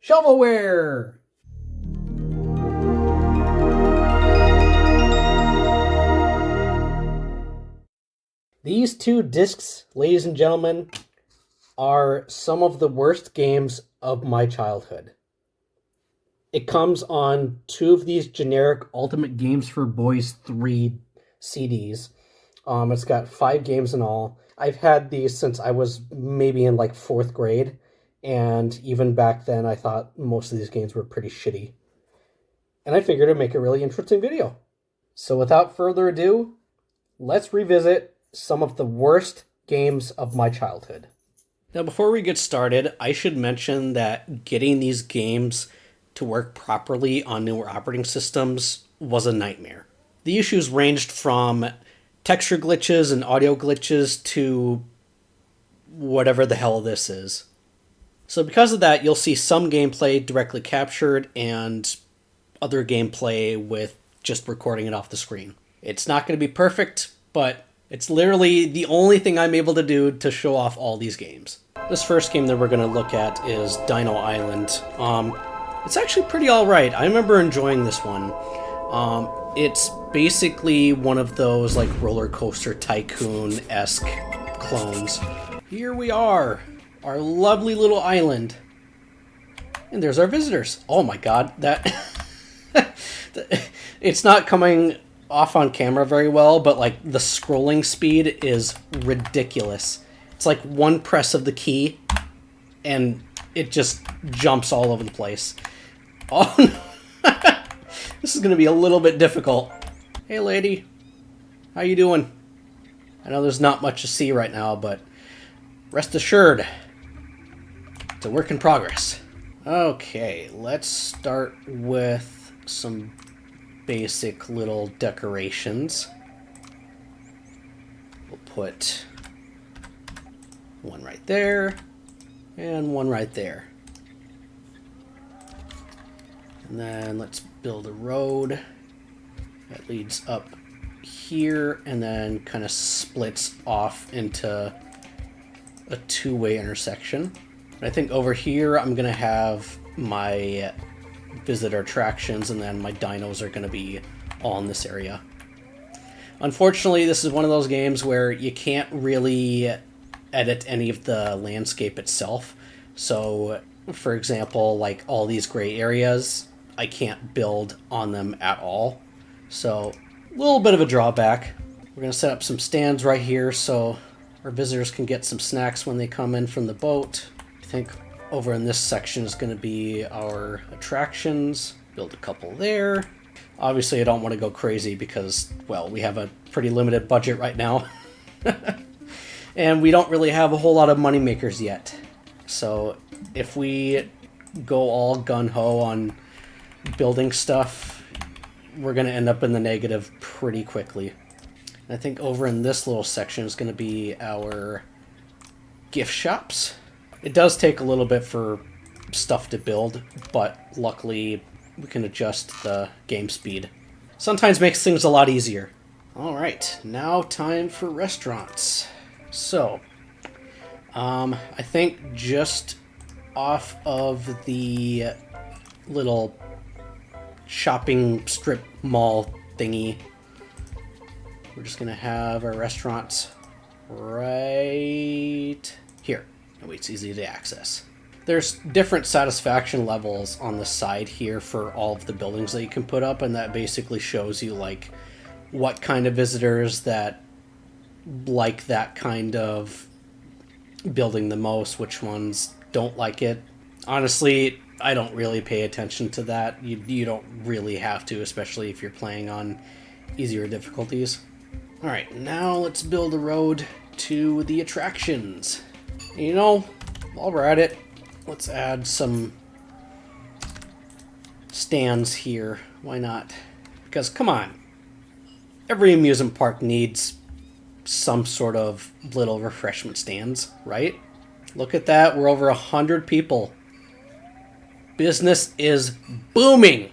shovelware. These two discs, ladies and gentlemen, are some of the worst games of my childhood. It comes on two of these generic Ultimate Games for Boys 3 CDs. It's got 5 games in all. I've had these since I was maybe in like 4th grade, and even back then I thought most of these games were pretty shitty. And I figured I'd make a really interesting video. So without further ado, let's revisit some of the worst games of my childhood. Now, before we get started, I should mention that getting these games to work properly on newer operating systems was a nightmare. The issues ranged from texture glitches and audio glitches to whatever the hell this is. So because of that, you'll see some gameplay directly captured and other gameplay with just recording it off the screen. It's not going to be perfect, but it's literally the only thing I'm able to do to show off all these games. This first game that we're going to look at is Dino Island. It's actually pretty alright. I remember enjoying this one. It's basically one of those like roller coaster tycoon-esque clones. Here we are, our lovely little island. And there's our visitors. Oh my god, that... It's not coming off on camera very well, but like the scrolling speed is ridiculous. It's like one press of the key and it just jumps all over the place. Oh no. This is going to be a little bit difficult. Hey lady, how you doing? I know there's not much to see right now, but rest assured, it's a work in progress. Okay, let's start with some basic little decorations. We'll put one right there and one right there. And then let's build a road that leads up here and then kind of splits off into a two-way intersection. And I think over here I'm gonna have my visitor attractions, and then my dinos are going to be all in this area. Unfortunately, this is one of those games where you can't really edit any of the landscape itself. So, for example, like all these gray areas, I can't build on them at all. So, a little bit of a drawback. We're going to set up some stands right here so our visitors can get some snacks when they come in from the boat. I think over in this section is going to be our attractions. Build a couple there. Obviously, I don't want to go crazy because, well, we have a pretty limited budget right now. And we don't really have a whole lot of money makers yet. So if we go all gung-ho on building stuff, we're going to end up in the negative pretty quickly. And I think over in this little section is going to be our gift shops. It does take a little bit for stuff to build, but luckily we can adjust the game speed. Sometimes makes things a lot easier. Alright, now time for restaurants. So, I think just off of the little shopping strip mall thingy, we're just going to have our restaurants right here. Oh, it's easy to access. There's different satisfaction levels on the side here for all of the buildings that you can put up, and that basically shows you like what kind of visitors that like that kind of building the most, which ones don't like it. Honestly, I don't really pay attention to that. You don't really have to, especially if you're playing on easier difficulties. Alright, now let's build a road to the attractions. You know, while we're at it, let's add some stands here. Why not? Because, come on. Every amusement park needs some sort of little refreshment stands, right? Look at that. We're over 100 people. Business is booming.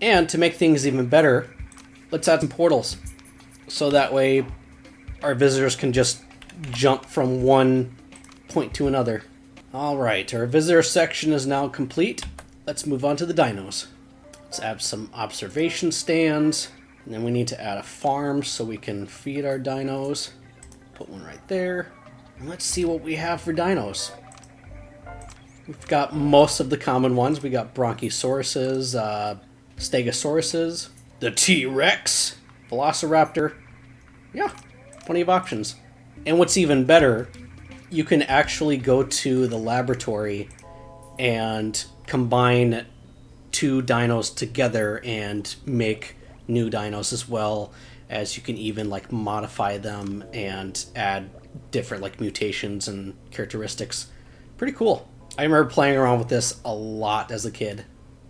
And to make things even better, let's add some portals. So that way our visitors can just jump from one point to another. Alright, our visitor section is now complete. let's move on to the dinos. Let's add some observation stands. And then we need to add a farm so we can feed our dinos. Put one right there. And let's see what we have for dinos. We've got most of the common ones. We got Brontosauruses, Stegosauruses, the T-Rex, Velociraptor. Yeah, plenty of options. And what's even better, you can actually go to the laboratory and combine two dinos together and make new dinos, as well as you can even like modify them and add different like mutations and characteristics. Pretty cool. I remember playing around with this a lot as a kid.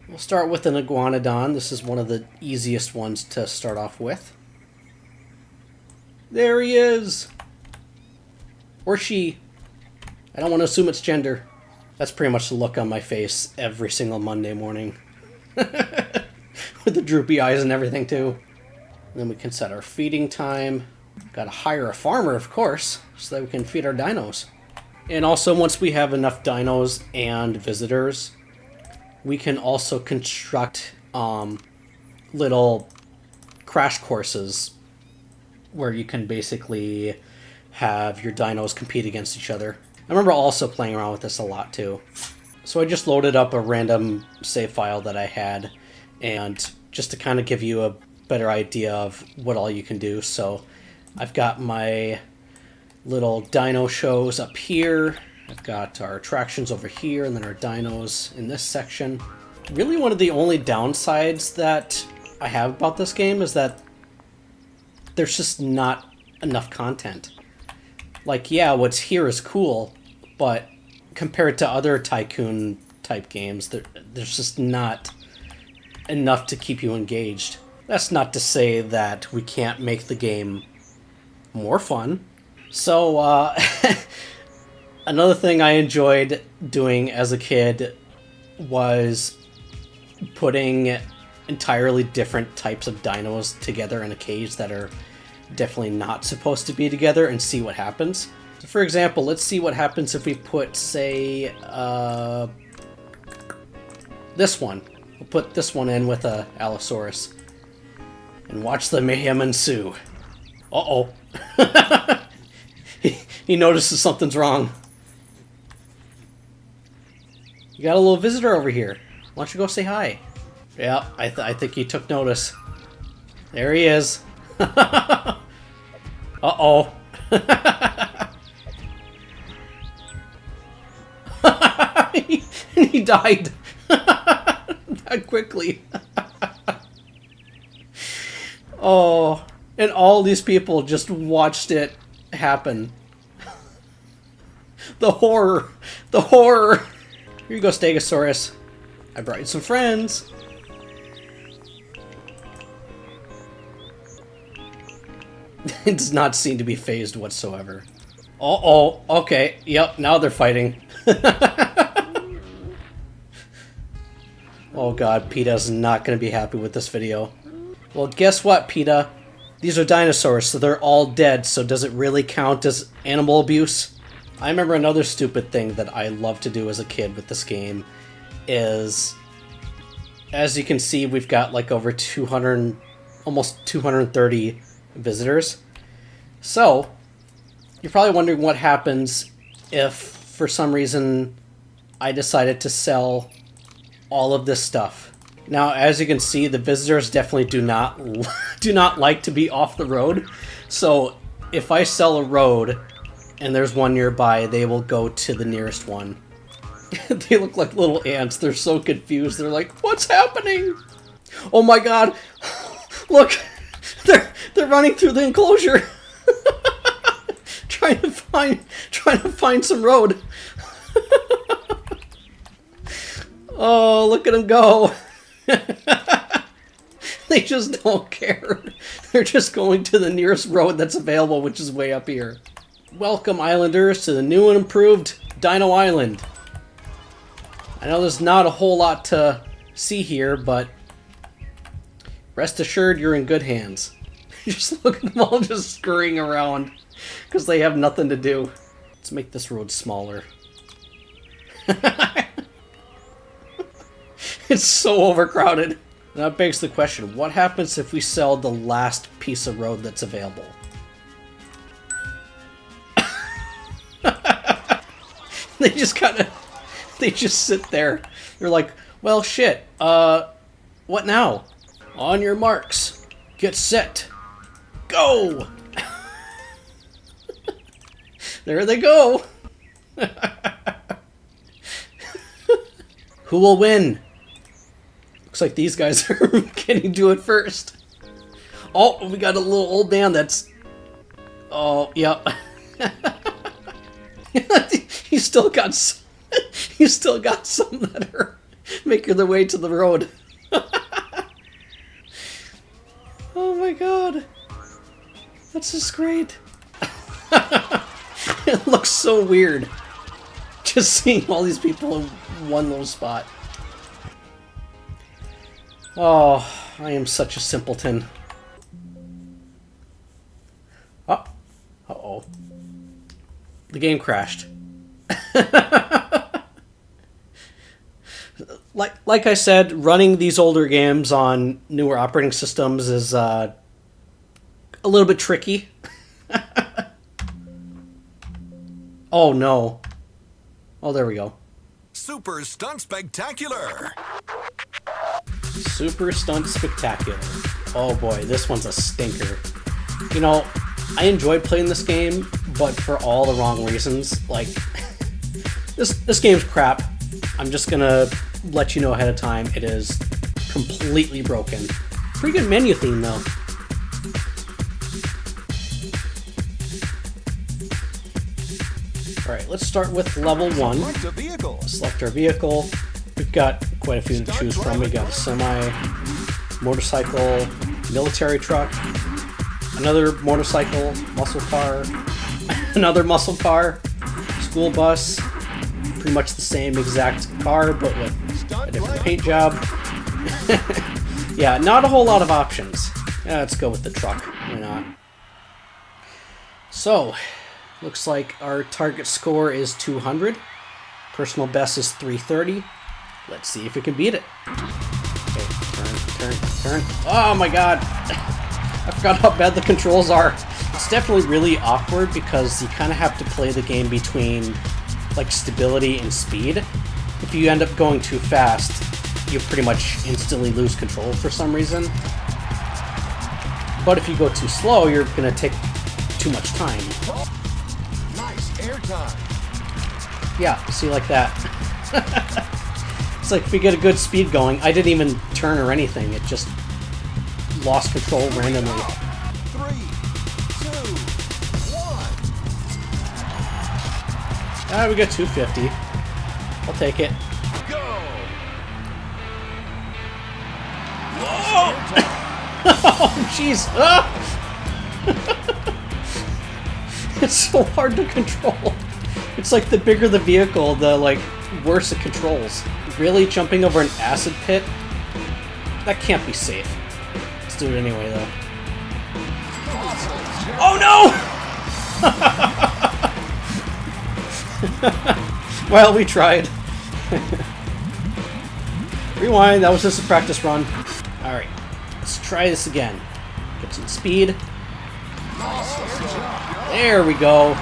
We'll start with an iguanodon. This is one of the easiest ones to start off with. There he is! Or she. I don't want to assume it's gender. That's pretty much the look on my face every single Monday morning. With the droopy eyes and everything too. And then we can set our feeding time. Gotta hire a farmer, of course, so that we can feed our dinos. And also, once we have enough dinos and visitors, we can also construct little crash courses where you can basically have your dinos compete against each other. I remember also playing around with this a lot too. So I just loaded up a random save file that I had, and just to kind of give you a better idea of what all you can do. So I've got my little dino shows up here. I've got our attractions over here, and then our dinos in this section. Really, one of the only downsides that I have about this game is that there's just not enough content. Like, yeah, what's here is cool, but compared to other tycoon type games, there's just not enough to keep you engaged. That's not to say that we can't make the game more fun. So, another thing I enjoyed doing as a kid was putting entirely different types of dinos together in a cage that are definitely not supposed to be together, and see what happens. So for example, let's see what happens if we put, say, this one. We'll put this one in with a Allosaurus. And watch the mayhem ensue. Uh-oh. He notices something's wrong. You got a little visitor over here. Why don't you go say hi? Yeah, I think he took notice. There he is. Uh-oh. He died that quickly. Oh, and all these people just watched it happen. The horror. The horror. Here you go, Stegosaurus. I brought you some friends. It does not seem to be phased whatsoever. Uh-oh. Okay. Yep, now they're fighting. Oh god, PETA's not going to be happy with this video. Well, guess what, PETA? These are dinosaurs, so they're all dead, so does it really count as animal abuse? I remember another stupid thing that I loved to do as a kid with this game is, as you can see, we've got like over 200, almost 230 visitors. So, you're probably wondering what happens if, for some reason, I decided to sell all of this stuff. Now, as you can see, the visitors definitely do not like to be off the road. So, if I sell a road and there's one nearby, they will go to the nearest one. They look like little ants. They're so confused. They're like, "What's happening? Oh my god! Look, they're running through the enclosure, trying to find some road." Oh, look at them go! They just don't care. They're just going to the nearest road that's available, which is way up here. Welcome, Islanders, to the new and improved Dino Island. I know there's not a whole lot to see here, but rest assured you're in good hands. Just look at them all just scurrying around because they have nothing to do. Let's make this road smaller. It's so overcrowded. That begs the question, what happens if we sell the last piece of road that's available? They just they just sit there. They're like, well, shit, what now? On your marks, get set, go! There they go! Who will win? Looks like these guys are getting to it first. Oh, we got a little old man that's... Oh, yep. He's still got some that are making their way to the road. Oh my god. That's just great. It looks so weird. Just seeing all these people in one little spot. Oh, I am such a simpleton. Oh. Uh-oh. The game crashed. Like I said, running these older games on newer operating systems is a little bit tricky. Oh no. Oh, there we go. Super Stunt Spectacular! Super Stunt Spectacular. Oh boy, this one's a stinker. You know, I enjoyed playing this game, but for all the wrong reasons. Like, this game's crap. I'm just gonna let you know ahead of time. It is completely broken. Pretty good menu theme, though. Alright, let's start with level 1. Select a vehicle. Select our vehicle. We've got quite a few to choose from. We got a semi, motorcycle, military truck, another motorcycle, muscle car, another muscle car, school bus, pretty much the same exact car, but with a different paint job. Yeah, not a whole lot of options. Yeah, let's go with the truck. Why not? So, looks like our target score is 200. Personal best is 330. Let's see if we can beat it. Okay, turn. Oh my god! I forgot how bad the controls are. It's definitely really awkward because you kind of have to play the game between like stability and speed. If you end up going too fast, you pretty much instantly lose control for some reason. But if you go too slow, you're gonna take too much time. Nice airtime. Yeah, see, like that. It's like if we get a good speed going, I didn't even turn or anything, it just lost control randomly. 3, 2, 1. We got 250. I'll take it. Go. Oh, oh jeez. Ah! It's so hard to control. It's like the bigger the vehicle, the like worse it controls. Really, jumping over an acid pit? That can't be safe. Let's do it anyway, though. Oh no! Well, we tried. Rewind, that was just a practice run. Alright, let's try this again. Get some speed. There we go.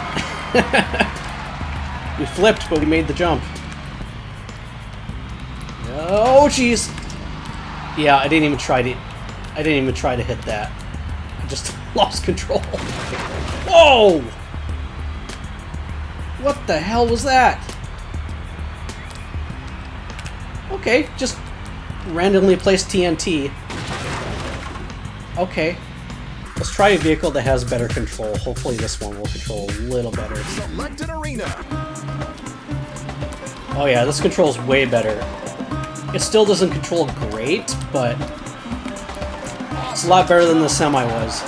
We flipped, but we made the jump. Oh, jeez. Yeah, I didn't even try to hit that. I just lost control. Whoa! What the hell was that? Okay, just randomly placed TNT. Okay. Let's try a vehicle that has better control. Hopefully this one will control a little better. Select an arena. Oh yeah, this controls way better. It still doesn't control great, but it's a lot better than the semi was.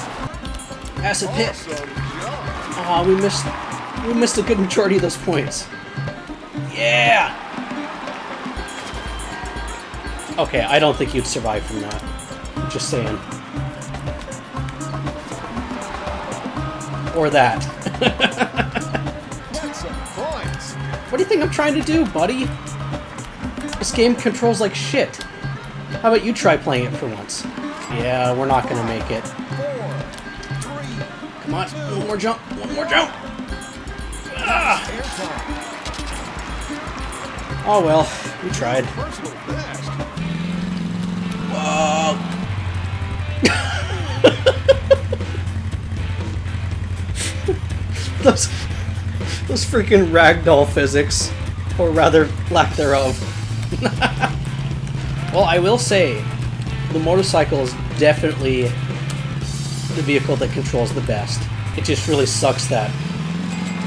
Acid pit. Oh, we missed a good majority of those points. Yeah. Okay, I don't think you'd survive from that. Just saying. Or that. Get some points. What do you think I'm trying to do, buddy? This game controls like shit. How about you try playing it for once? Yeah, we're not gonna make it. 4, 3, Come on, one more jump, one more jump. Ah. air time. Oh well, we tried. Personal best. Whoa! those freaking ragdoll physics, or rather, lack thereof. Well, I will say, the motorcycle is definitely the vehicle that controls the best. It just really sucks that,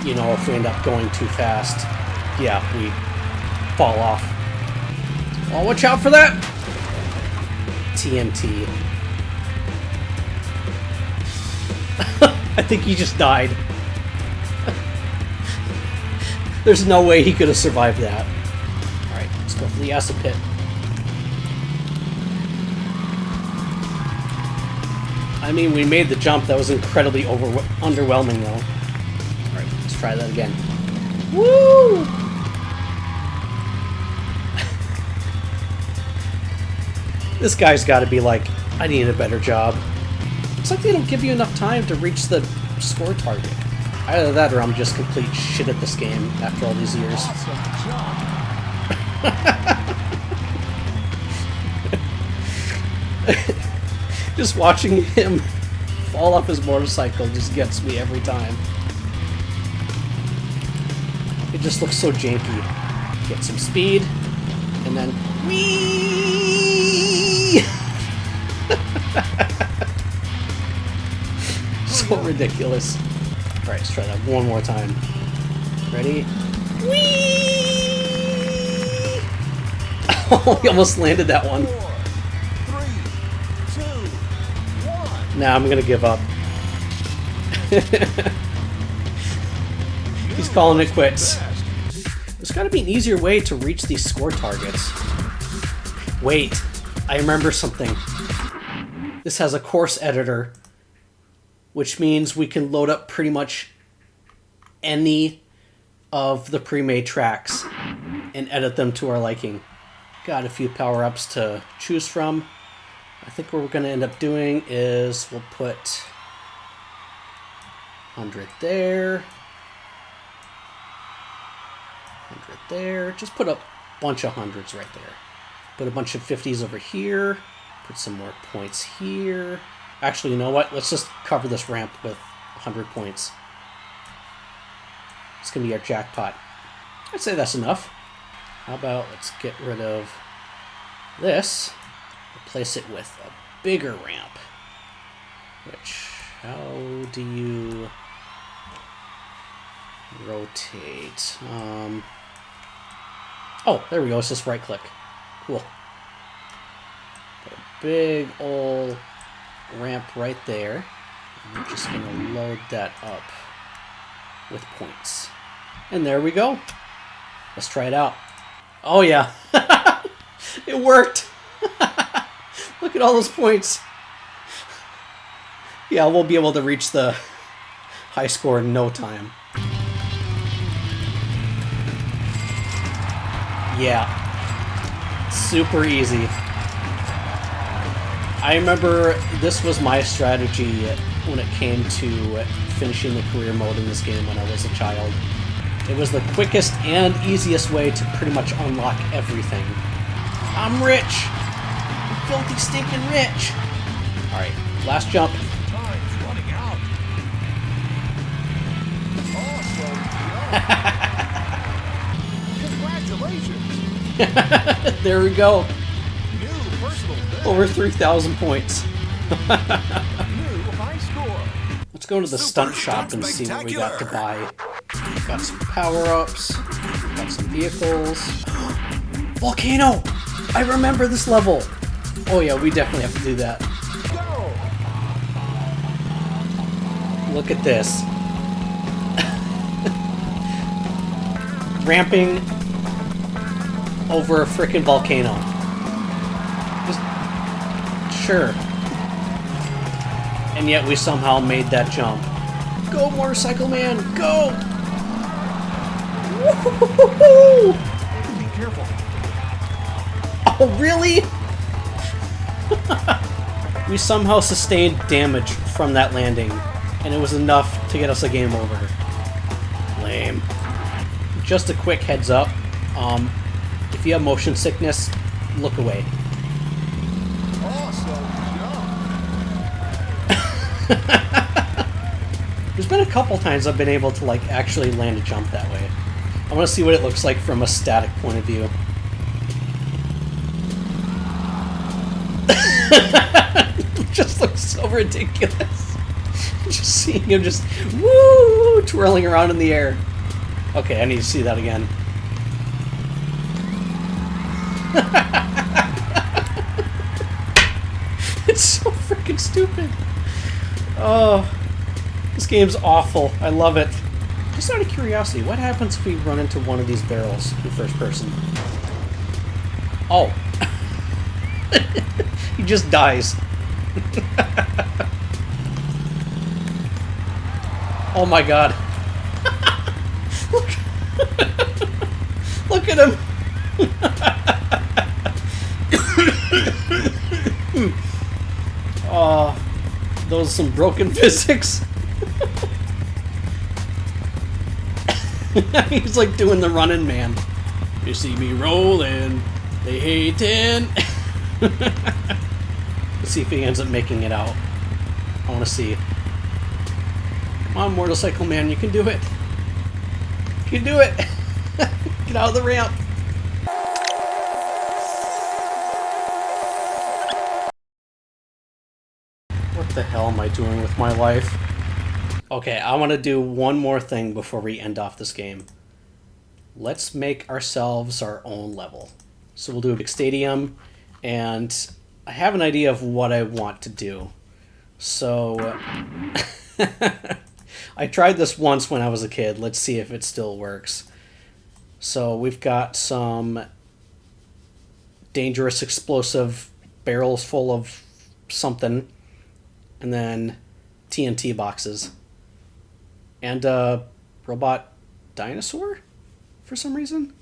you know, if we end up going too fast, yeah, we fall off. Oh, watch out for that! TNT. I think he just died. There's no way he could have survived that. Alright, let's go for the acid pit. I mean, we made the jump. That was incredibly underwhelming, though. Alright, let's try that again. Woo! This guy's got to be like, I need a better job. It's like they don't give you enough time to reach the score target. Either that or I'm just complete shit at this game after all these years. Just watching him fall off his motorcycle just gets me every time. It just looks so janky. Get some speed, and then whee! So ridiculous. Alright, let's try that one more time. Ready? Whee! Oh, we almost landed that one. 4, 3, 2, 1. Nah, I'm gonna give up. He's calling it quits. There's gotta be an easier way to reach these score targets. Wait, I remember something. This has a course editor, which means we can load up pretty much any of the pre-made tracks and edit them to our liking. Got a few power-ups to choose from. I think what we're going to end up doing is we'll put 100 there, 100 there. Just put a bunch of hundreds right there. Put a bunch of 50s over here. Put some more points here. Actually, you know what? Let's just cover this ramp with 100 points. It's going to be our jackpot. I'd say that's enough. How about let's get rid of this. Replace it with a bigger ramp. Which, how do you rotate? Oh, there we go. It's just right click. Cool. Put a big old ramp right there. And we're just going to load that up with points. And there we go. Let's try it out. Oh yeah. It worked. Look at all those points. Yeah, we'll be able to reach the high score in no time. Yeah. Super easy. I remember this was my strategy when it came to finishing the career mode in this game when I was a child. It was the quickest and easiest way to pretty much unlock everything. I'm rich! I'm filthy stinking rich! Alright, last jump. Time's running out. Awesome. Congratulations. There we go. New personal best. Over 3,000 points. New high score. Let's go to the stunt shop and see what we got to buy. Got some power-ups. Got some vehicles. Volcano! I remember this level! Oh yeah, we definitely have to do that. Go. Look at this. Ramping over a frickin' volcano. Just... Sure. And yet we somehow made that jump. Go, Motorcycle Man! Go! Woo-hoo-hoo-hoo-hoo! Be careful. Oh, really? We somehow sustained damage from that landing, and it was enough to get us a game over. Lame. Just a quick heads up, if you have motion sickness, look away. Awesome jump. There's been a couple times I've been able to like actually land a jump that way. I want to see what it looks like from a static point of view. It just looks so ridiculous. Just seeing him just woo twirling around in the air. Okay, I need to see that again. It's so freaking stupid. Oh, this game's awful. I love it. Just out of curiosity, what happens if we run into one of these barrels in first person? Oh. He just dies. Oh my god. Look. Look at him. Oh, those are some broken physics. He's like doing the running man. You see me rolling, they hating. Let's see if he ends up making it out. I want to see. Come on, motorcycle man, you can do it. You can do it. Get out of the ramp. What the hell am I doing with my life? Okay, I want to do one more thing before we end off this game. Let's make ourselves our own level. So we'll do a big stadium, and I have an idea of what I want to do. So I tried this once when I was a kid. Let's see if it still works. So we've got some dangerous explosive barrels full of something, and then TNT boxes. And a robot dinosaur for some reason.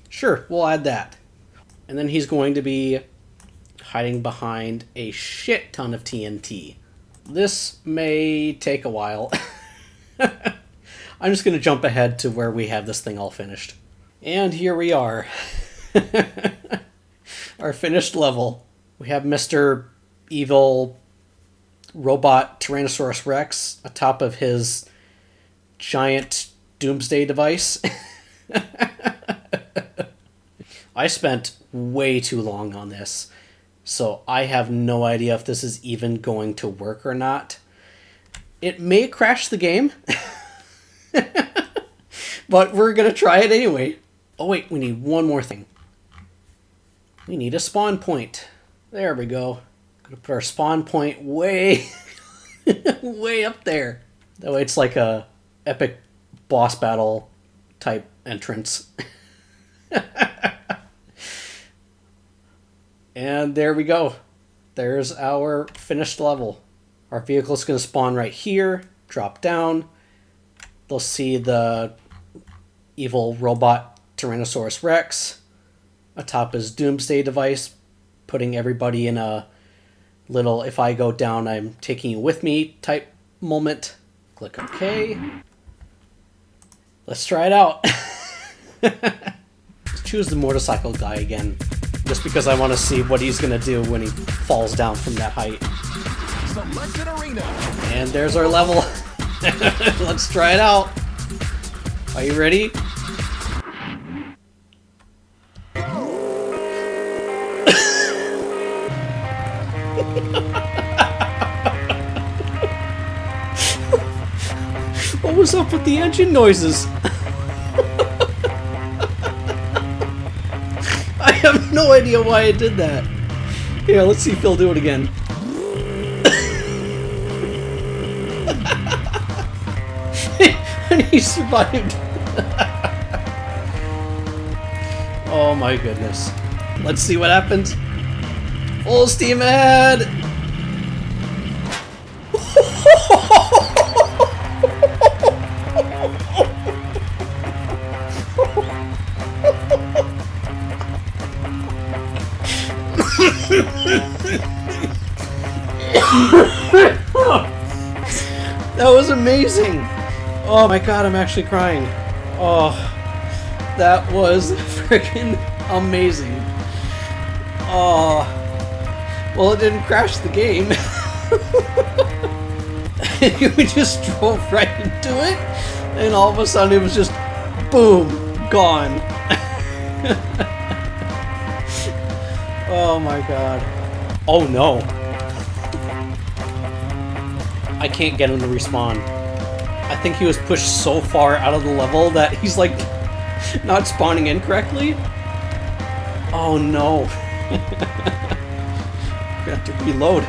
Sure, we'll add that. And then he's going to be hiding behind a shit ton of TNT. This may take a while. I'm just going to jump ahead to where we have this thing all finished. And here we are. Our finished level. We have Mr. Evil Robot Tyrannosaurus Rex atop of his giant doomsday device. I spent way too long on this, so I have no idea if this is even going to work or not. It may crash the game, but we're going to try it anyway. Oh wait, we need one more thing. We need a spawn point. There we go. Gonna put our spawn point way, way up there. That way it's like a epic boss battle type entrance. And there we go. There's our finished level. Our vehicle's going to spawn right here, drop down. They'll see the evil robot Tyrannosaurus Rex atop his doomsday device, putting everybody in a little "if I go down, I'm taking you with me" type moment. Click OK. Let's try it out. Let's choose the motorcycle guy again, just because I want to see what he's going to do when he falls down from that height. Select an arena. And there's our level. Let's try it out. Are you ready? What was up with the engine noises? I have no idea why I did that. Here, let's see if he'll do it again. And he survived. Oh my goodness. Let's see what happens. Full steam ahead! That was amazing. Oh my god, I'm actually crying. Oh, that was freaking amazing. Oh, well, it didn't crash the game. We just drove right into it, and all of a sudden it was just boom, gone. Oh my god. Oh no. I can't get him to respawn. I think he was pushed so far out of the level that he's like not spawning in correctly. Oh no. Gonna have to reload.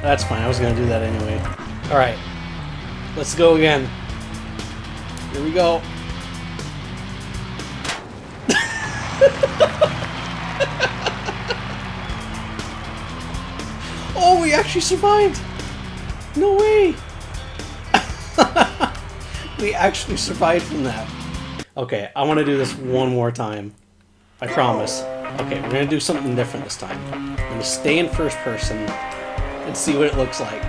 That's fine, I was gonna do that anyway. Alright. Let's go again. Here we go. Oh, we actually survived! No way! We actually survived from that. Okay, I want to do this one more time. I promise. Okay, we're going to do something different this time. I'm going to stay in first person and see what it looks like.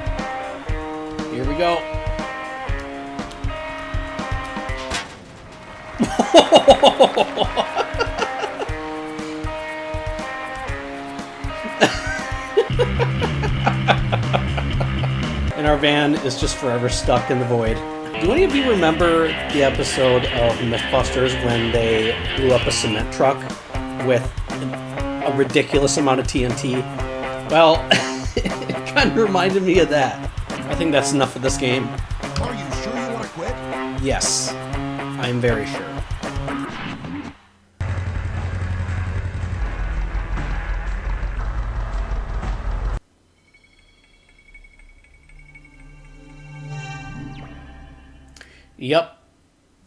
Here we go. And our van is just forever stuck in the void. Do any of you remember the episode of Mythbusters when they blew up a cement truck with a ridiculous amount of TNT? Well, it kind of reminded me of that. I think that's enough of this game. Are you sure you want to quit? Yes, I'm very sure. Yep,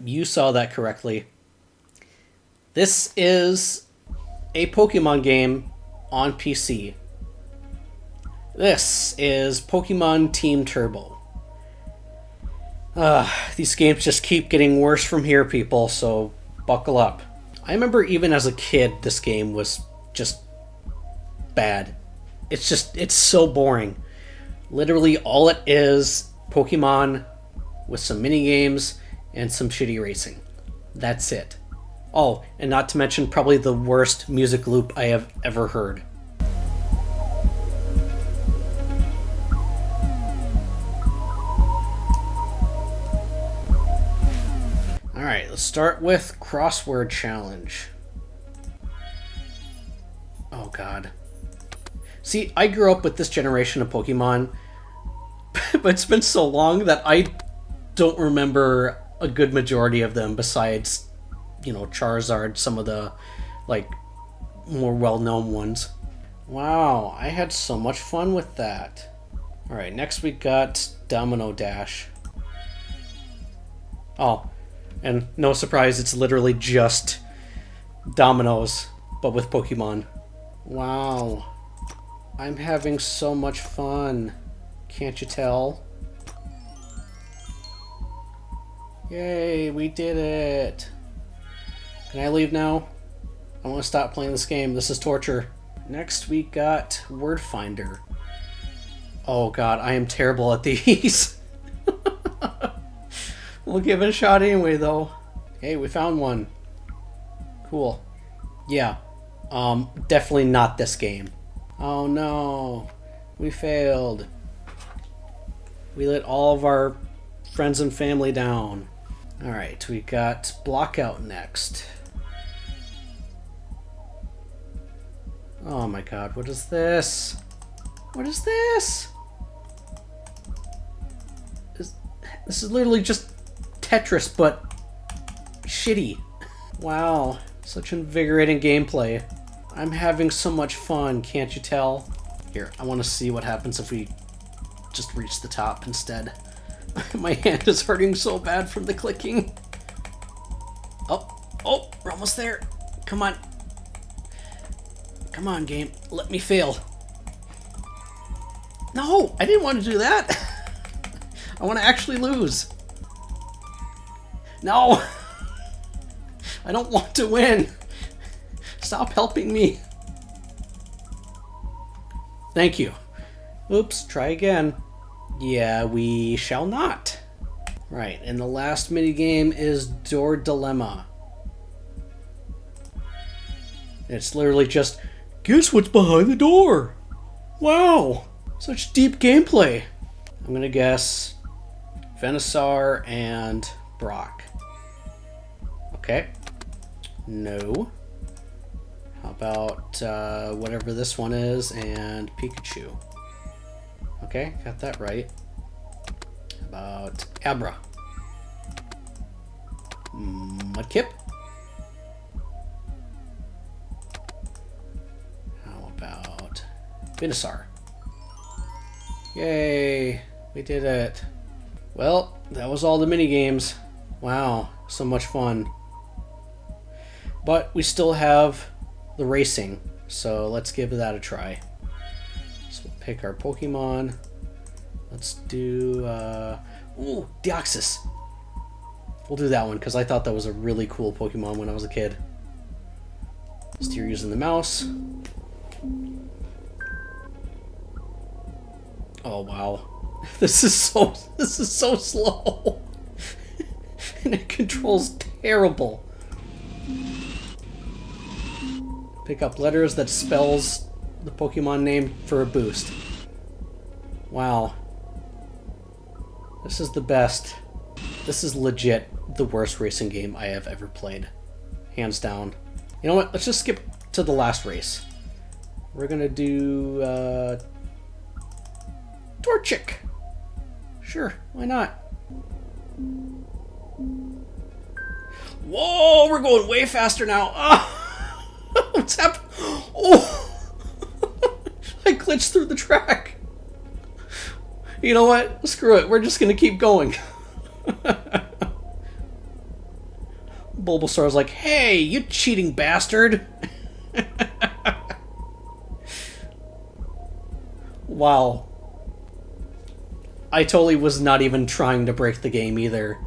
you saw that correctly. This is a Pokemon game on PC. This is Pokemon Team Turbo. These games just keep getting worse from here, people, so buckle up. I remember even as a kid, this game was just bad. It's so boring. Literally all it is, Pokemon with some mini games and some shitty racing. That's it. Oh, and not to mention probably the worst music loop I have ever heard. Alright, let's start with crossword challenge. Oh god. See, I grew up with this generation of Pokemon, but it's been so long that I don't remember a good majority of them besides, you know, Charizard, some of the, like, more well-known ones. Wow, I had so much fun with that. Alright, next we got Domino Dash. Oh, and no surprise, it's literally just dominoes, but with Pokemon. Wow, I'm having so much fun. Can't you tell? Yay, we did it! Can I leave now? I want to stop playing this game. This is torture. Next we got Word Finder. Oh god, I am terrible at these. We'll give it a shot anyway, though. Hey, we found one. Cool. Yeah. Definitely not this game. Oh no. We failed. We let all of our friends and family down. Alright, we got Blockout next. Oh my god, what is this? What is this? This is literally just Tetris, but shitty. Wow, such invigorating gameplay. I'm having so much fun, can't you tell? Here, I want to see what happens if we just reach the top instead. My hand is hurting so bad from the clicking. Oh, we're almost there. Come on. Come on, game. Let me fail. No, I didn't want to do that. I want to actually lose. No. I don't want to win. Stop helping me. Thank you. Oops, try again. Yeah, we shall not. Right, and the last minigame is Door Dilemma. It's literally just, guess what's behind the door? Wow, such deep gameplay. I'm gonna guess Venusaur and Brock. Okay. No. How about whatever this one is and Pikachu? Okay, got that right. How about Abra? Mudkip? How about Venusaur? Yay, we did it. Well, that was all the mini games. Wow, so much fun. But we still have the racing, so let's give that a try. So we'll pick our Pokemon. Let's do, ooh, Deoxys. We'll do that one, because I thought that was a really cool Pokemon when I was a kid. Steer using the mouse. Oh, wow. This is so slow. And it controls terrible. Pick up letters that spells the Pokemon name for a boost. Wow. This is the best. This is legit the worst racing game I have ever played. Hands down. You know what? Let's just skip to the last race. We're gonna do Torchic. Sure, why not? Whoa, we're going way faster now. Oh, what's happening? Oh, I glitched through the track. You know what? Screw it. We're just gonna keep going. Bulbasaur's like, hey, you cheating bastard. Wow. I totally was not even trying to break the game either.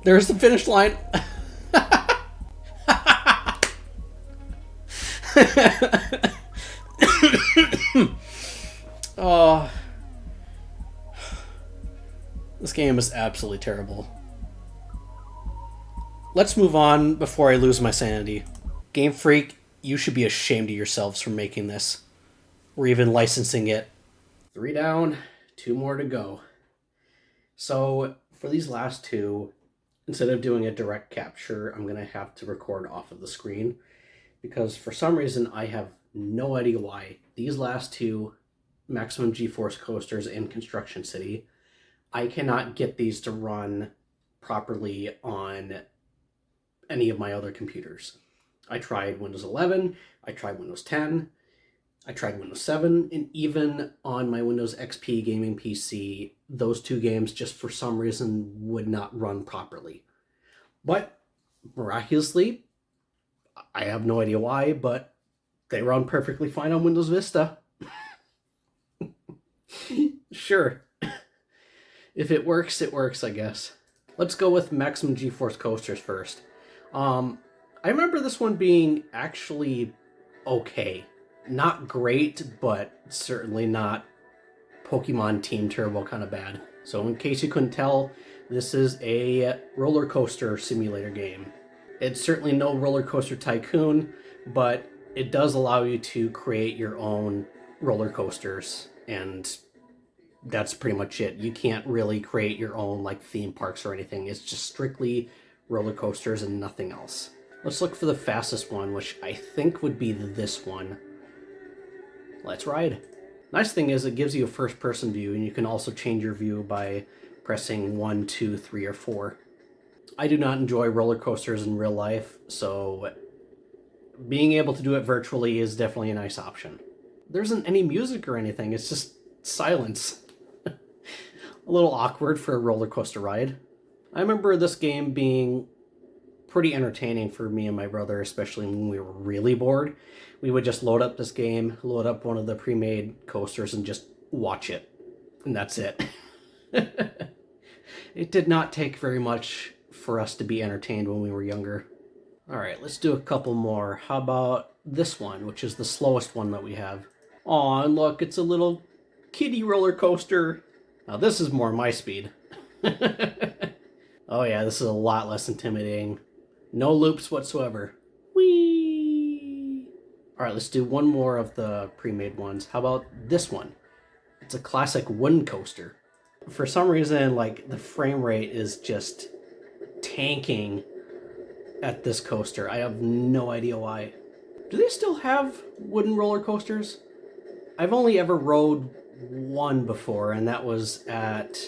There's the finish line. Oh. This game is absolutely terrible. Let's move on before I lose my sanity. Game Freak, you should be ashamed of yourselves for making this. Or even licensing it. 3 down, 2 more to go. So, for these last 2, instead of doing a direct capture, I'm going to have to record off of the screen. Because for some reason, I have no idea why. These last 2, Maximum G-Force Coasters and Construction City, I cannot get these to run properly on any of my other computers. I tried Windows 11, I tried Windows 10, I tried Windows 7, and even on my Windows XP gaming PC, those 2 games just for some reason would not run properly. But miraculously, I have no idea why, but they run perfectly fine on Windows Vista. Sure. If it works, I guess. Let's go with Maximum G-Force Coasters first. I remember this one being actually okay. Not great, but certainly not Pokemon Team Turbo kind of bad. So in case you couldn't tell, this is a roller coaster simulator game. It's certainly no Roller Coaster Tycoon, but it does allow you to create your own roller coasters, and that's pretty much it. You can't really create your own like theme parks or anything. It's just strictly roller coasters and nothing else. Let's look for the fastest one, which I think would be this one. Let's ride. Nice thing is it gives you a first person view, and you can also change your view by pressing 1, 2, 3, or 4. I do not enjoy roller coasters in real life, so being able to do it virtually is definitely a nice option. There isn't any music or anything, it's just silence. A little awkward for a roller coaster ride. I remember this game being pretty entertaining for me and my brother, especially when we were really bored. We would just load up this game, load up one of the pre-made coasters, and just watch it. And that's it. It did not take very much for us to be entertained when we were younger. All right, let's do a couple more. How about this one, which is the slowest one that we have? Oh, and look, it's a little kiddie roller coaster. Now this is more my speed. Oh yeah, this is a lot less intimidating. No loops whatsoever. Whee! All right, let's do one more of the pre-made ones. How about this one? It's a classic wooden coaster. For some reason, like, the frame rate is just tanking at this coaster. I have no idea why. Do they still have wooden roller coasters? I've only ever rode one before, and that was at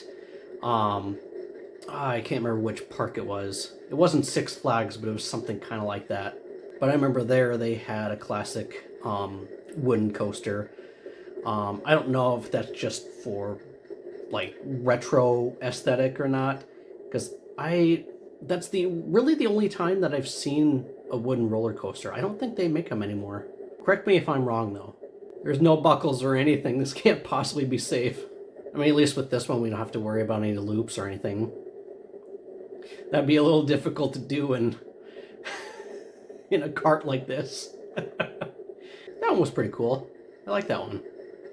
I can't remember which park it was. It wasn't Six Flags, but it was something kind of like that. But I remember there they had a classic wooden coaster. I don't know if that's just for like retro aesthetic or not, because that's really the only time that I've seen a wooden roller coaster. I don't think they make them anymore. Correct me if I'm wrong though. There's no buckles or anything. This can't possibly be safe. I mean, at least with this one, we don't have to worry about any loops or anything. That'd be a little difficult to do in a cart like this. That one was pretty cool. I like that one.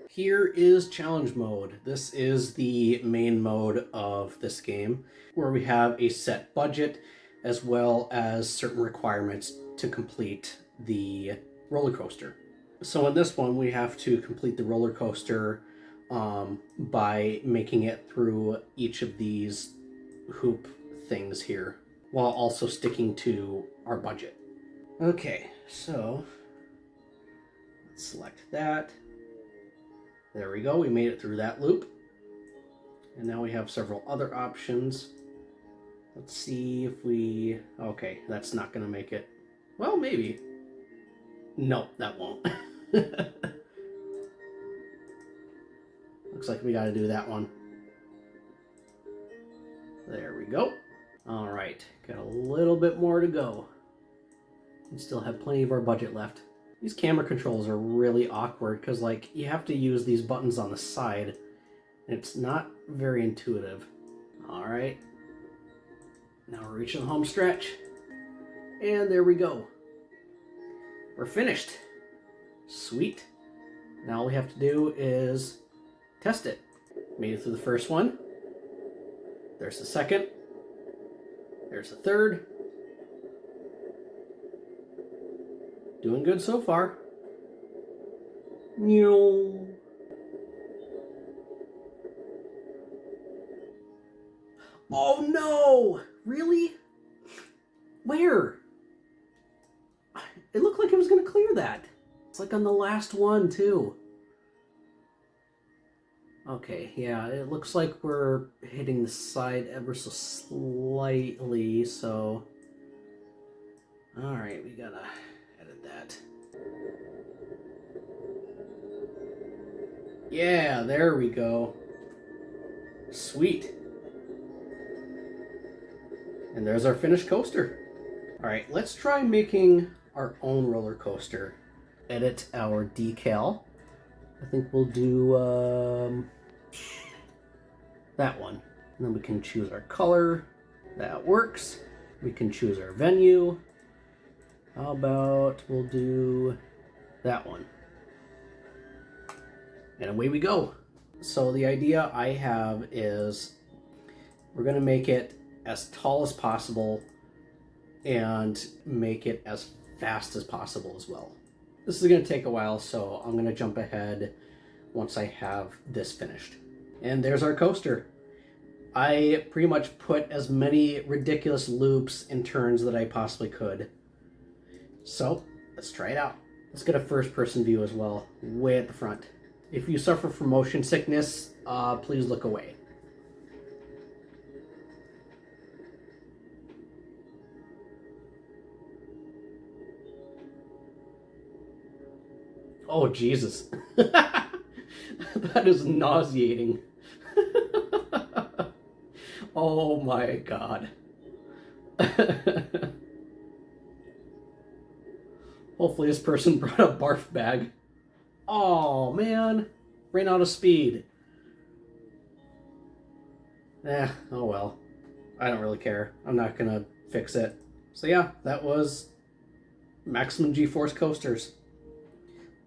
Here is challenge mode. This is the main mode of this game, where we have a set budget as well as certain requirements to complete the roller coaster. So in this one, we have to complete the roller coaster by making it through each of these hoop things here, while also sticking to our budget. Okay, so let's select that. There we go, we made it through that loop. And now we have several other options. Let's see if we... Okay, that's not gonna make it. Well, maybe. No, that won't. Looks like we gotta do that one. There we go. All right, got a little bit more to go. We still have plenty of our budget left. These camera controls are really awkward because, like, you have to use these buttons on the side. And it's not very intuitive. All right. Now we're reaching the home stretch. And there we go. We're finished. Sweet. Now all we have to do is test it. Made it through the first one. There's the second. There's the third. Doing good so far. No. Oh no! Really? Where? It looked like it was gonna clear that. It's like on the last one too. Okay, yeah, it looks like we're hitting the side ever so slightly, so... Alright, we gotta edit that. Yeah, there we go. Sweet. And there's our finished coaster. Alright, let's try making our own roller coaster. Edit our decal. I think we'll do that one. And then we can choose our color. That works. We can choose our venue. How about we'll do that one. And away we go. So the idea I have is we're going to make it as tall as possible and make it as fast as possible as well. This is going to take a while, so I'm going to jump ahead once I have this finished. And there's our coaster. I pretty much put as many ridiculous loops and turns that I possibly could. So let's try it out. Let's get a first-person view as well, way at the front. If you suffer from motion sickness, please look away. Oh, Jesus. That is nauseating. Oh my God. Hopefully this person brought a barf bag. Oh man, ran out of speed. Oh well. I don't really care. I'm not gonna fix it. So yeah, that was Maximum G-force coasters.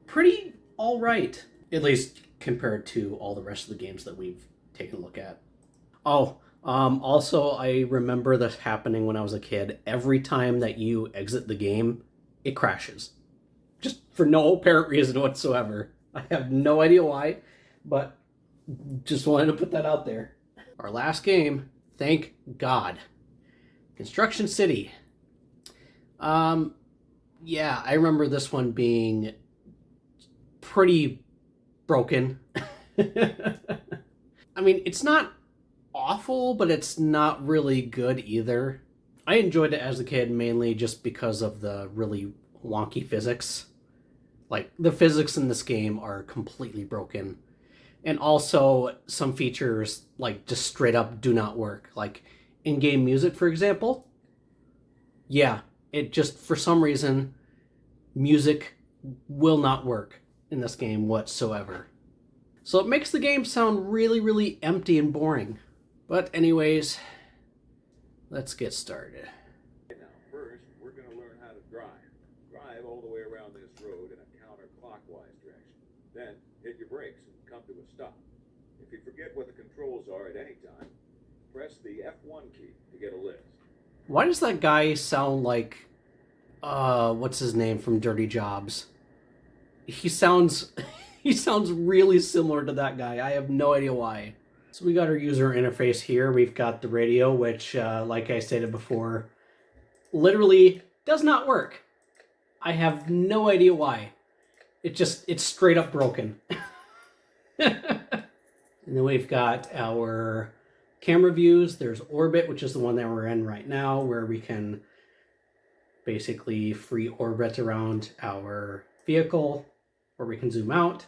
Pretty all right, at least compared to all the rest of the games that we've taken a look at. Oh, also, I remember this happening when I was a kid. Every time that you exit the game, it crashes. Just for no apparent reason whatsoever. I have no idea why, but just wanted to put that out there. Our last game, thank God. Construction City. Yeah, I remember this one being pretty broken. I mean, it's not awful, but it's not really good either. I enjoyed it as a kid mainly just because of the really wonky physics. Like, the physics in this game are completely broken. And also, some features, like, just straight up do not work. Like, in-game music, for example. Yeah, it just, for some reason, music will not work in this game whatsoever. So it makes the game sound really, really empty and boring. But anyways, let's get started. Now, first, we're going to learn how to drive. Drive all the way around this road in a counterclockwise direction. Then, hit your brakes and come to a stop. If you forget what the controls are at any time, press the F1 key to get a list. Why does that guy sound like, what's his name from Dirty Jobs? He sounds really similar to that guy. I have no idea why. So we got our user interface here. We've got the radio, which, like I stated before, literally does not work. I have no idea why. It's straight up broken. And then we've got our camera views. There's Orbit, which is the one that we're in right now, where we can basically free orbit around our vehicle, or we can zoom out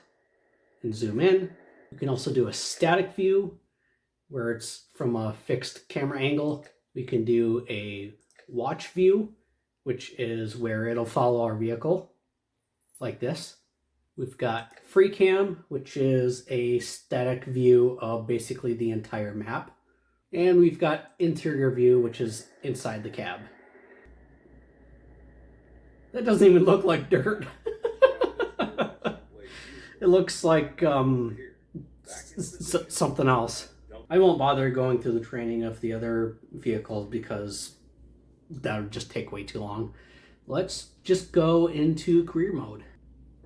and zoom in. We can also do a static view, where it's from a fixed camera angle. We can do a watch view, which is where it'll follow our vehicle, like this. We've got free cam, which is a static view of basically the entire map. And we've got interior view, which is inside the cab. That doesn't even look like dirt. It looks like something else. I won't bother going through the training of the other vehicles because that would just take way too long. Let's just go into career mode.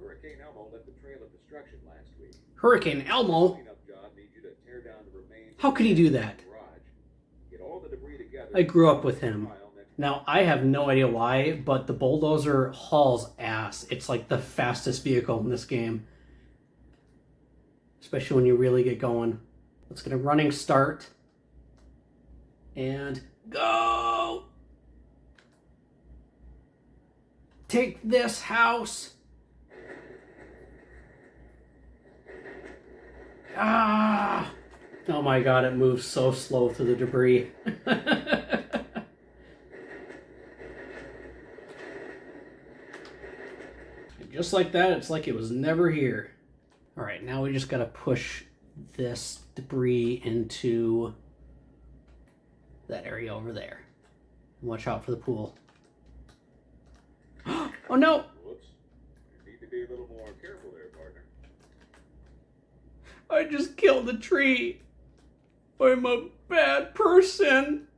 Hurricane Elmo left the trail of destruction last week. Hurricane Elmo? Cleanup job needs you to tear down the remains. How could he do that? Get all the debris together. I grew up with him. Now, I have no idea why, but the bulldozer hauls ass. It's like the fastest vehicle in this game. Especially when you really get going. Let's get a running start. And go! Take this house! Ah! Oh my god, it moves so slow through the debris. Just like that, it's like it was never here. All right, now we just gotta push this debris into that area over there. Watch out for the pool. Oh no! Whoops. You need to be a little more careful there, partner. I just killed a tree. I'm a bad person.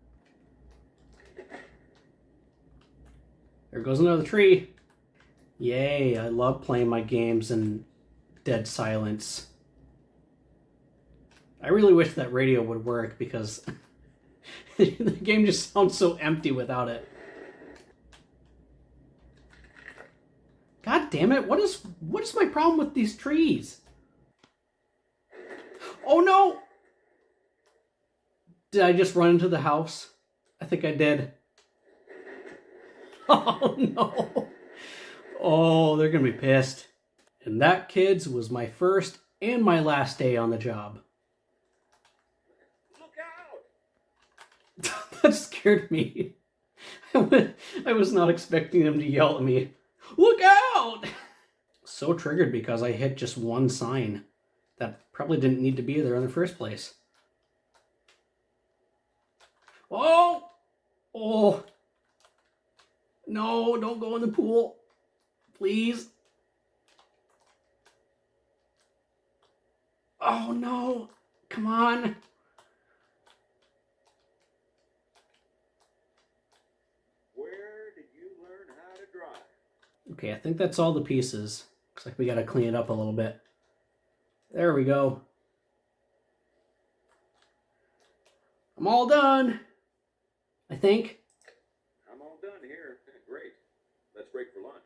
There goes another tree. Yay, I love playing my games in dead silence. I really wish that radio would work because the game just sounds so empty without it. God damn it, what is my problem with these trees? Oh no! Did I just run into the house? I think I did. Oh no! Oh, they're gonna be pissed. And that, kids, was my first and my last day on the job. Look out! That scared me. I was not expecting them to yell at me. Look out! So triggered because I hit just one sign that probably didn't need to be there in the first place. Oh! Oh! No, don't go in the pool. Please. Oh, no. Come on. Where did you learn how to drive? Okay, I think that's all the pieces. Looks like we gotta clean it up a little bit. There we go. I'm all done. I think. I'm all done here. Great. Let's break for lunch.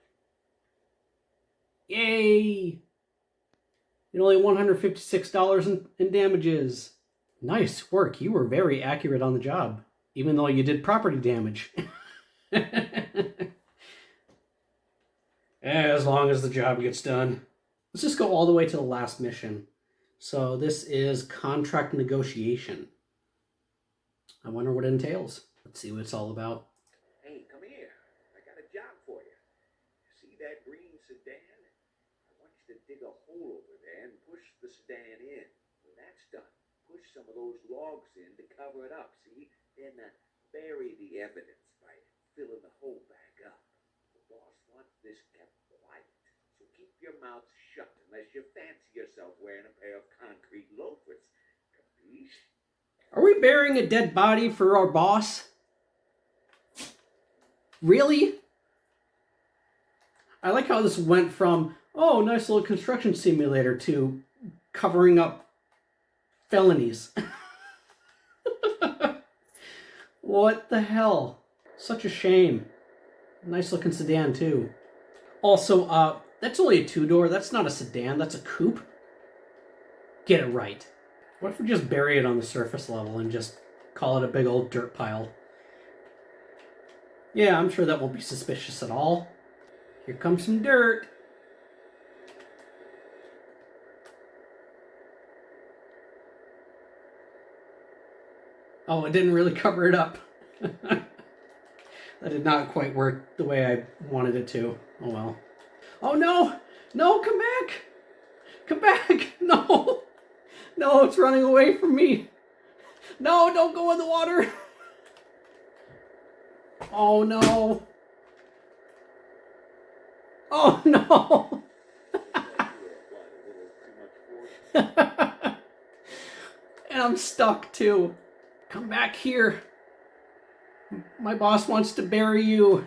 Yay! And only $156 in damages. Nice work. You were very accurate on the job, even though you did property damage. As long as the job gets done. Let's just go all the way to the last mission. So this is contract negotiation. I wonder what it entails. Let's see what it's all about. Hey, come here. I got a job for you. See that green sedan? I want you to dig a hole over there and push the sedan in. When that's done, push some of those logs in to cover it up, see? Then bury the evidence by filling the hole back up. The boss wants this kept quiet, so keep your mouth shut unless you fancy yourself wearing a pair of concrete loafers. Capiche? Are we burying a dead body for our boss? Really? I like how this went from, oh, nice little construction simulator to covering up felonies. What the hell? Such a shame. Nice looking sedan too. Also, that's only a two-door. That's not a sedan. That's a coupe. Get it right. What if we just bury it on the surface level and just call it a big old dirt pile? Yeah, I'm sure that won't be suspicious at all. Here comes some dirt. Oh, it didn't really cover it up. That did not quite work the way I wanted it to. Oh well. Oh no! No, come back! Come back! No! No, it's running away from me! No, don't go in the water! Oh no! Oh no! And I'm stuck too. Come back here. My boss wants to bury you.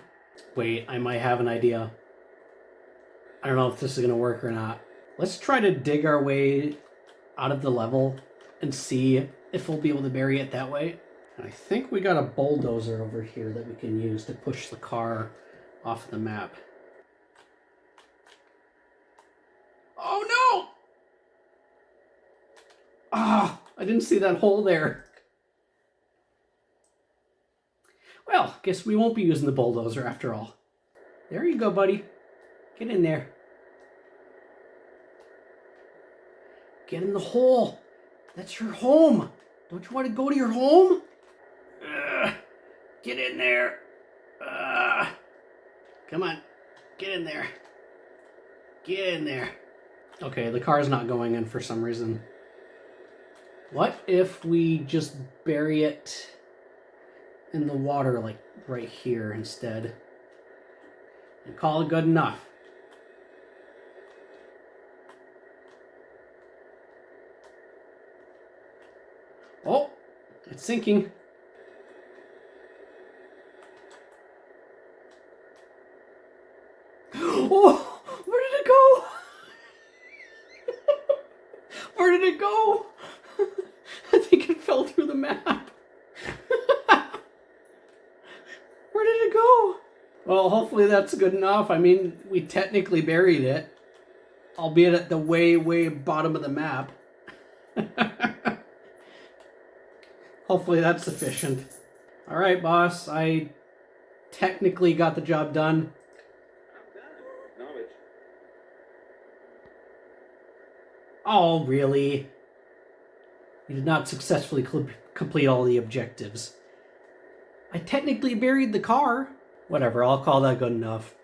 Wait, I might have an idea. I don't know if this is gonna work or not. Let's try to dig our way out of the level and see if we'll be able to bury it that way. And I think we got a bulldozer over here that we can use to push the car off the map. Oh no! Ah, I didn't see that hole there. Well, guess we won't be using the bulldozer after all. There you go, buddy. Get in there. Get in the hole. That's your home. Don't you want to go to your home? Get in there. Come on. Get in there. Get in there. Okay, the car's not going in for some reason. What if we just bury it in the water, like right here instead, and call it good enough? Oh, it's sinking. Oh, where did it go? Where did it go? I think it fell through the map. Where did it go? Well, hopefully that's good enough. I mean, we technically buried it, albeit at the way, way bottom of the map. Hopefully that's sufficient. All right, boss. I technically got the job done. I'm done. Acknowledge. Oh, really? You did not successfully complete all the objectives. I technically buried the car. Whatever, I'll call that good enough.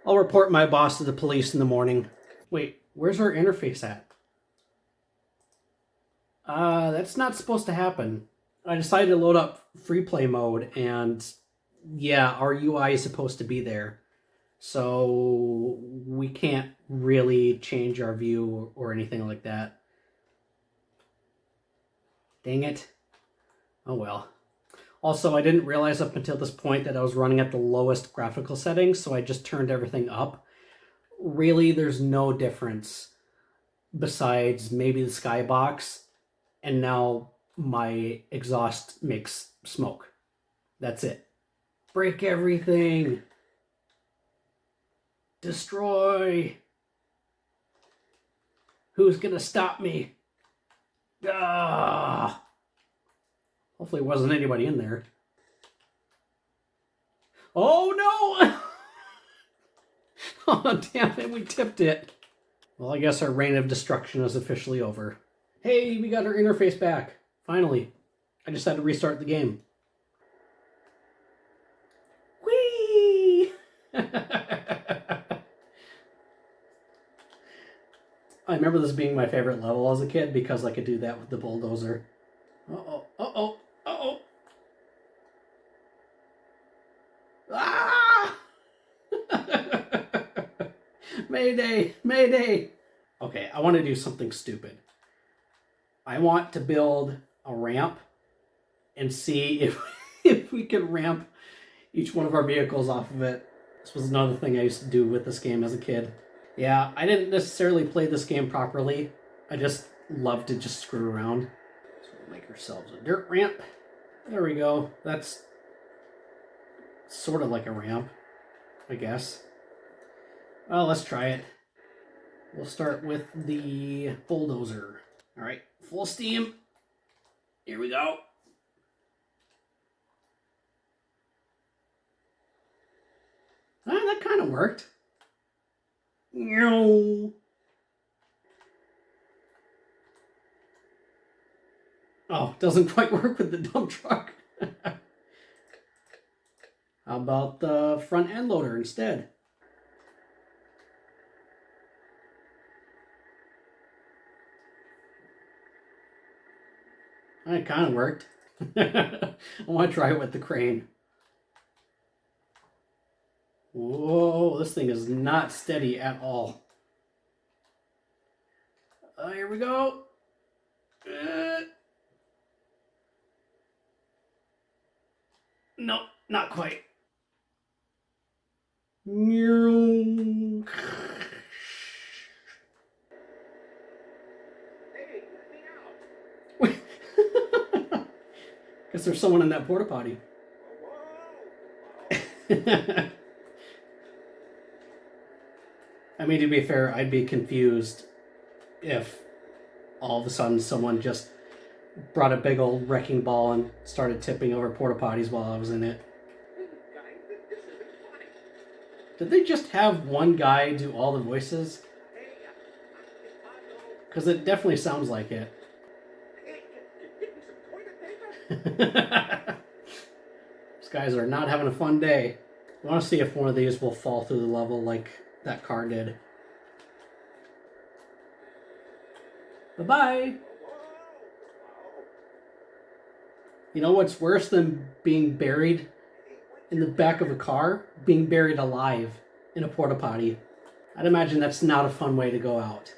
I'll report my boss to the police in the morning. Wait, where's our interface at? That's not supposed to happen. I decided to load up free play mode, and Yeah, our UI is supposed to be there. So we can't really change our view or anything like that. Dang it. Oh well. Also, I didn't realize up until this point that I was running at the lowest graphical settings, so I just turned everything up. Really, there's no difference besides maybe the skybox, and now my exhaust makes smoke. That's it. Break everything. Destroy. Who's gonna stop me? Ah! Hopefully, it wasn't anybody in there. Oh no! Oh damn it, we tipped it. Well, I guess our reign of destruction is officially over. Hey, we got our interface back. Finally. I just had to restart the game. Whee! I remember this being my favorite level as a kid because I could do that with the bulldozer. Uh-oh, uh-oh, uh-oh. Ah! Mayday, mayday. Okay, I want to do something stupid. I want to build a ramp and see if we can ramp each one of our vehicles off of it. This was another thing I used to do with this game as a kid. Yeah, I didn't necessarily play this game properly. I just loved to just screw around. So we'll make ourselves a dirt ramp. There we go. That's sort of like a ramp, I guess. Well, let's try it. We'll start with the bulldozer. All right, full steam. Here we go. Ah, that kind of worked. Oh, doesn't quite work with the dump truck. How about the front end loader instead? It kind of worked. I want to try it with the crane. Whoa, this thing is not steady at all. Here we go. No, not quite. Guess there's someone in that porta potty. I mean, to be fair, I'd be confused if all of a sudden someone just brought a big old wrecking ball and started tipping over porta potties while I was in it. Did they just have one guy do all the voices? Because it definitely sounds like it. These guys are not having a fun day. I want to see if one of these will fall through the level like that car did. Bye-bye. You know what's worse than being buried in the back of a car? Being buried alive in a porta potty. I'd imagine that's not a fun way to go out.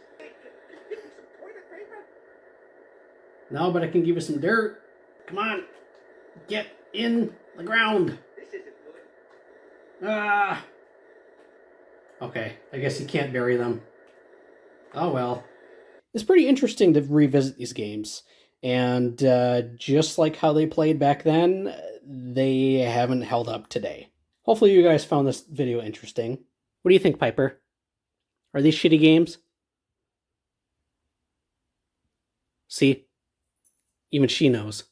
No, but I can give you some dirt. Come on. Get in the ground. Ah. Okay, I guess you can't bury them. Oh well. It's pretty interesting to revisit these games. And just like how they played back then, they haven't held up today. Hopefully you guys found this video interesting. What do you think, Piper? Are these shitty games? See? Even she knows.